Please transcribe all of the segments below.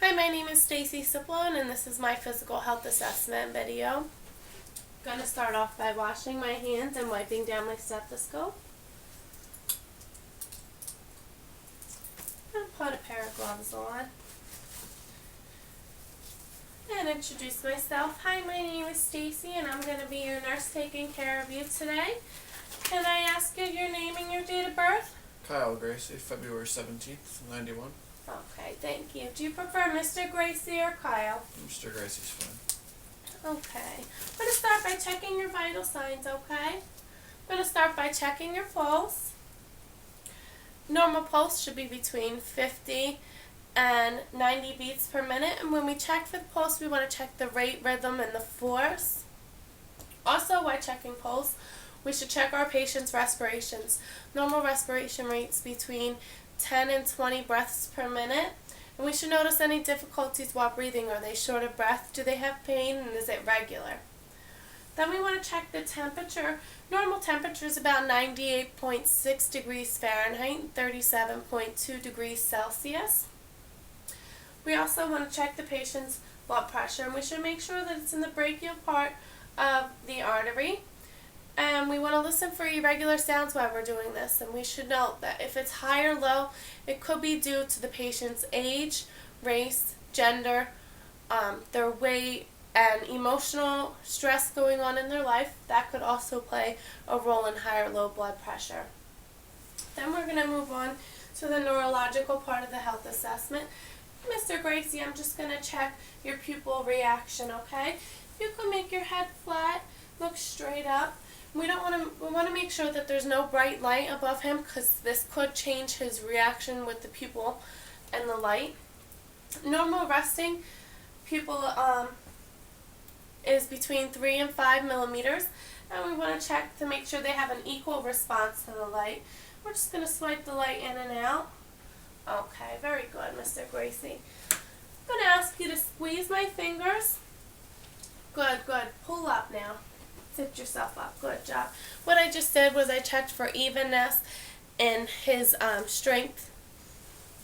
Hi, my name is Stacy Ciplone, and this is my physical health assessment video. I'm going to start off by washing my hands and wiping down my stethoscope. And put a pair of gloves on. And introduce myself. Hi, my name is Stacy, and I'm going to be your nurse taking care of you today. Can I ask you your name and your date of birth? Kyle Gracie, February 17th, 91. Okay, thank you. Do you prefer Mr. Gracie or Kyle? Mr. Gracie's fine. Okay. I'm going to start by checking your vital signs, okay? I'm going to start by checking your pulse. Normal pulse should be between 50 and 90 beats per minute. And when we check for the pulse, we want to check the rate, rhythm, and the force. Also, while checking pulse, we should check our patient's respirations. Normal respiration rates between 10 and 20 breaths per minute. And we should notice any difficulties while breathing. Are they short of breath? Do they have pain? And is it regular? Then we want to check the temperature. Normal temperature is about 98.6 degrees Fahrenheit, 37.2 degrees Celsius. We also want to check the patient's blood pressure, and we should make sure that it's in the brachial part of the artery. And we want to listen for irregular sounds while we're doing this. And we should note that if it's high or low, it could be due to the patient's age, race, gender, their weight, and emotional stress going on in their life. That could also play a role in high or low blood pressure. Then we're going to move on to the neurological part of the health assessment. Mr. Gracie, I'm just going to check your pupil reaction, okay? You can make your head flat, look straight up. We want to make sure that there's no bright light above him, because this could change his reaction with the pupil and the light. Normal resting pupil is between 3 and 5 millimeters, and we want to check to make sure they have an equal response to the light. We're just going to swipe the light in and out. Okay, very good, Mr. Gracie. I'm going to ask you to squeeze my fingers. Good, good. Pull up now. Sit yourself up. Good job. What I just did was I checked for evenness in his strength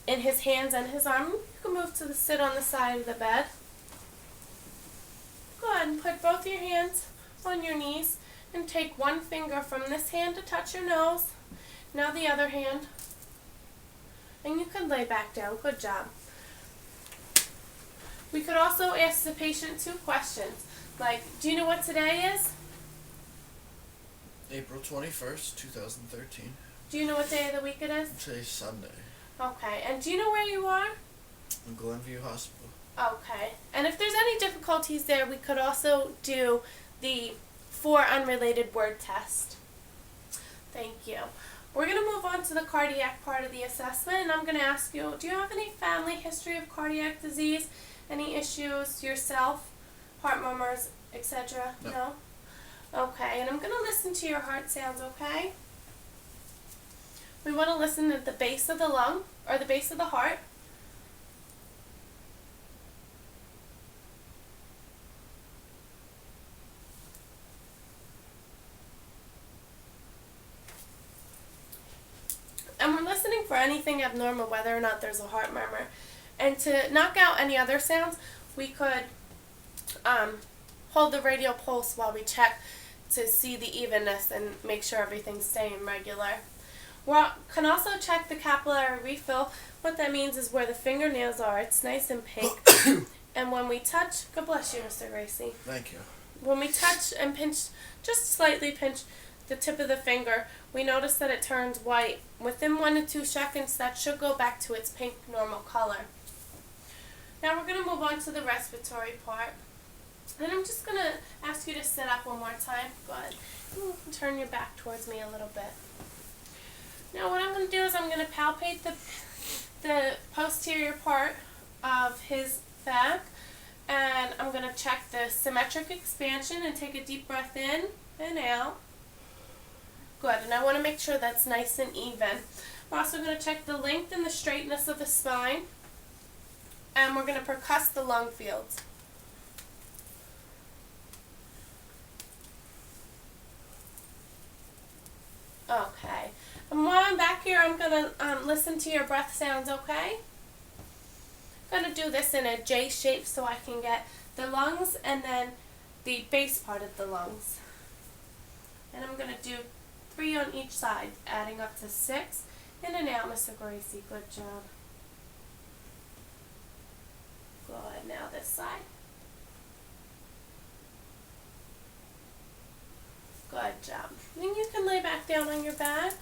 in his hands and his arm. You can move to sit on the side of the bed. Go ahead and put both your hands on your knees and take one finger from this hand to touch your nose. Now the other hand. And you can lay back down. Good job. We could also ask the patient 2 questions. Like, do you know what today is? April 21st, 2013. Do you know what day of the week it is? Today's Sunday. Okay. And do you know where you are? In Glenview Hospital. Okay. And if there's any difficulties there, we could also do the 4 unrelated word test. Thank you. We're going to move on to the cardiac part of the assessment, and I'm going to ask you, do you have any family history of cardiac disease? Any issues yourself? Heart murmurs, etc.? No? Okay, and I'm going to listen to your heart sounds, okay? We want to listen at the base of the lung, or the base of the heart. And we're listening for anything abnormal, whether or not there's a heart murmur. And to knock out any other sounds, we could hold the radial pulse while we check to see the evenness and make sure everything's staying regular. We can also check the capillary refill. What that means is where the fingernails are. It's nice and pink. And when we touch, God bless you, Mr. Gracie. Thank you. When we touch and pinch, just slightly pinch the tip of the finger, we notice that it turns white. Within 1 to 2 seconds, that should go back to its pink normal color. Now we're going to move on to the respiratory part. And I'm just going to ask you to sit up one more time. Good. Turn your back towards me a little bit. Now what I'm going to do is I'm going to palpate the posterior part of his back. And I'm going to check the symmetric expansion and take a deep breath in and out. Good. And I want to make sure that's nice and even. We're also going to check the length and the straightness of the spine. And we're going to percuss the lung fields. Okay. And while I'm back here, I'm going to listen to your breath sounds, okay? I'm going to do this in a J shape so I can get the lungs and then the base part of the lungs. And I'm going to do 3 on each side, adding up to 6. In and out, Mr. Gracie. Good job. Good. Now this side. Good job. Then you can lay back down on your back.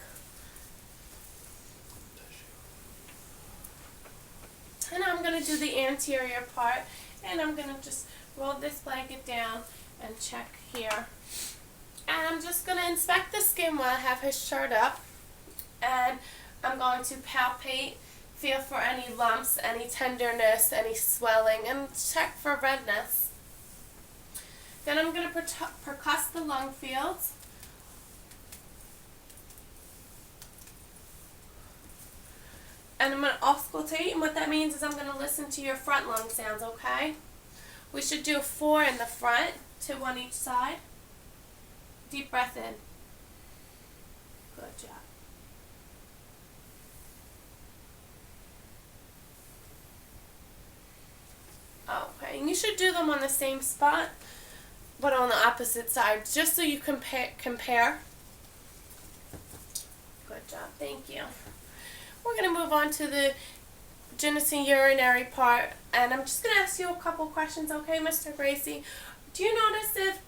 And I'm going to do the anterior part, and I'm going to just roll this blanket down and check here. And I'm just going to inspect the skin while I have his shirt up, and I'm going to palpate, feel for any lumps, any tenderness, any swelling, and check for redness. Then I'm going to percuss the lung fields. And I'm going to auscultate, and what that means is I'm going to listen to your front lung sounds, okay? We should do 4 in the front, 2 on each side. Deep breath in. Good job. Okay, and you should do them on the same spot, but on the opposite side, just so you compare. Good job, thank you. We're going to move on to the genitourinary part, and I'm just going to ask you a couple questions, okay, Mr. Gracie? Do you notice if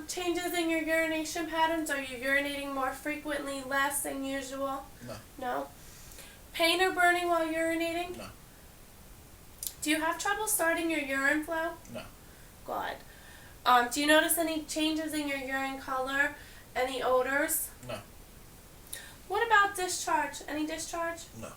changes in your urination patterns? Are you urinating more frequently, less than usual? No. No? Pain or burning while urinating? No. Do you have trouble starting your urine flow? No. Good. Do you notice any changes in your urine color? Any odors? No. What about discharge? Any discharge? No.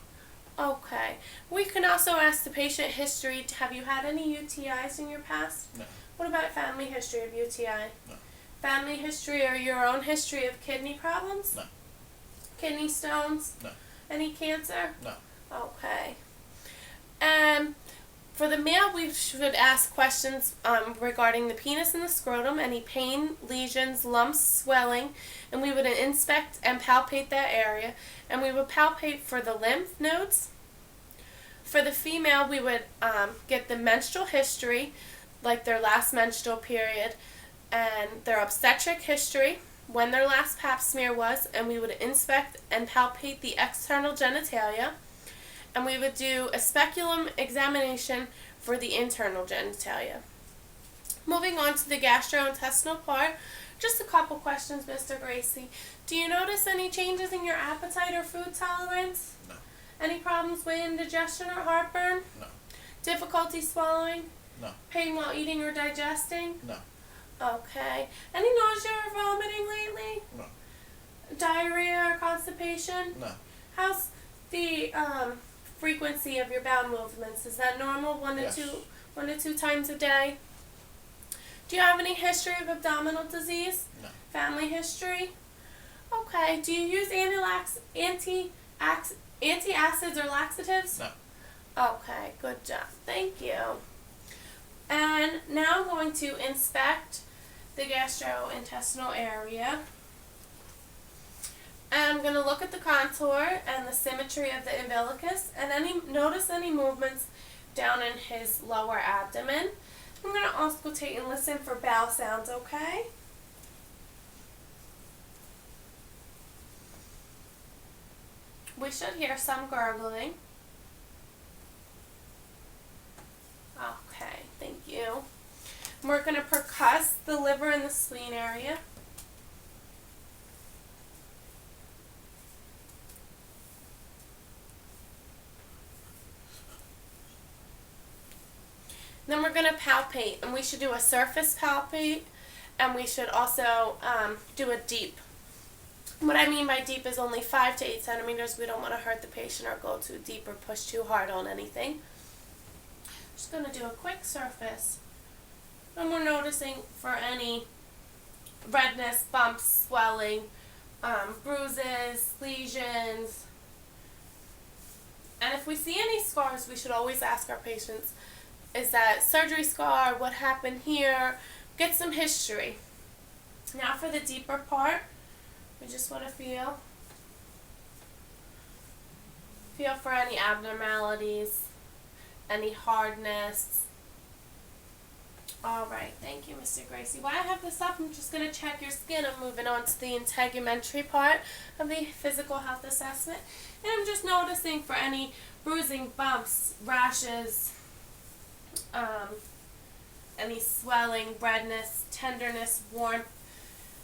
Okay. We can also ask the patient history. Have you had any UTIs in your past? No. What about family history of UTI? No. Family history or your own history of kidney problems? No. Kidney stones? No. Any cancer? No. Okay. For the male, we should ask questions regarding the penis and the scrotum, any pain, lesions, lumps, swelling, and we would inspect and palpate that area, and we would palpate for the lymph nodes. For the female, we would get the menstrual history, like their last menstrual period, and their obstetric history, when their last pap smear was, and we would inspect and palpate the external genitalia. And we would do a speculum examination for the internal genitalia. Moving on to the gastrointestinal part, just a couple questions, Mr. Gracie. Do you notice any changes in your appetite or food tolerance? No. Any problems with indigestion or heartburn? No. Difficulty swallowing? No. Pain while eating or digesting? No. Okay. Any nausea or vomiting lately? No. Diarrhea or constipation? No. How's the frequency of your bowel movements? Is that normal? One to two times a day? Do you have any history of abdominal disease? No. Family history? Okay. Do you use antacids or laxatives? No. Okay, good job. Thank you. And now I'm going to inspect the gastrointestinal area. And I'm going to look at the contour and the symmetry of the umbilicus and notice any movements down in his lower abdomen. I'm going to auscultate and listen for bowel sounds, okay? We should hear some gurgling. Okay, thank you. We're going to percuss the liver and the spleen area. Then we're going to palpate, and we should do a surface palpate, and we should also do a deep. What I mean by deep is only 5 to 8 centimeters. We don't want to hurt the patient or go too deep or push too hard on anything. Just going to do a quick surface. And we're noticing for any redness, bumps, swelling, bruises, lesions. And if we see any scars, we should always ask our patients, is that surgery scar? What happened here? Get some history. Now for the deeper part, we just want to feel for any abnormalities, any hardness. Alright, thank you, Mr. Gracie. While I have this up, I'm just going to check your skin. I'm moving on to the integumentary part of the physical health assessment. And I'm just noticing for any bruising, bumps, rashes, any swelling, redness, tenderness, warmth,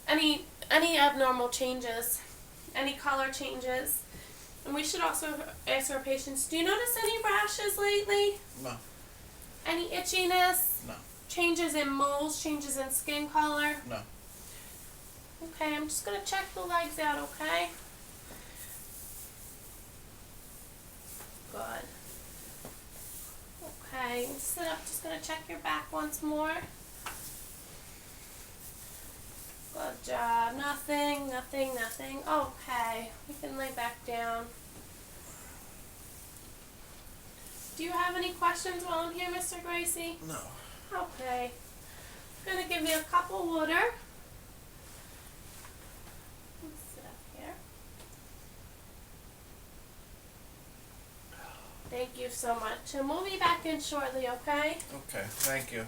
any abnormal changes, any color changes. And we should also ask our patients, do you notice any rashes lately? No. Any itchiness? No. Changes in moles, changes in skin color? No. Okay, I'm just going to check the legs out, okay? Good. Okay, sit up, just going to check your back once more. Good job. Nothing, nothing, nothing. Okay, we can lay back down. Do you have any questions while I'm here, Mr. Gracie? No. Okay. I'm going to give you a cup of water. Let's sit up here. Thank you so much. And we'll be back in shortly, okay? Okay, thank you.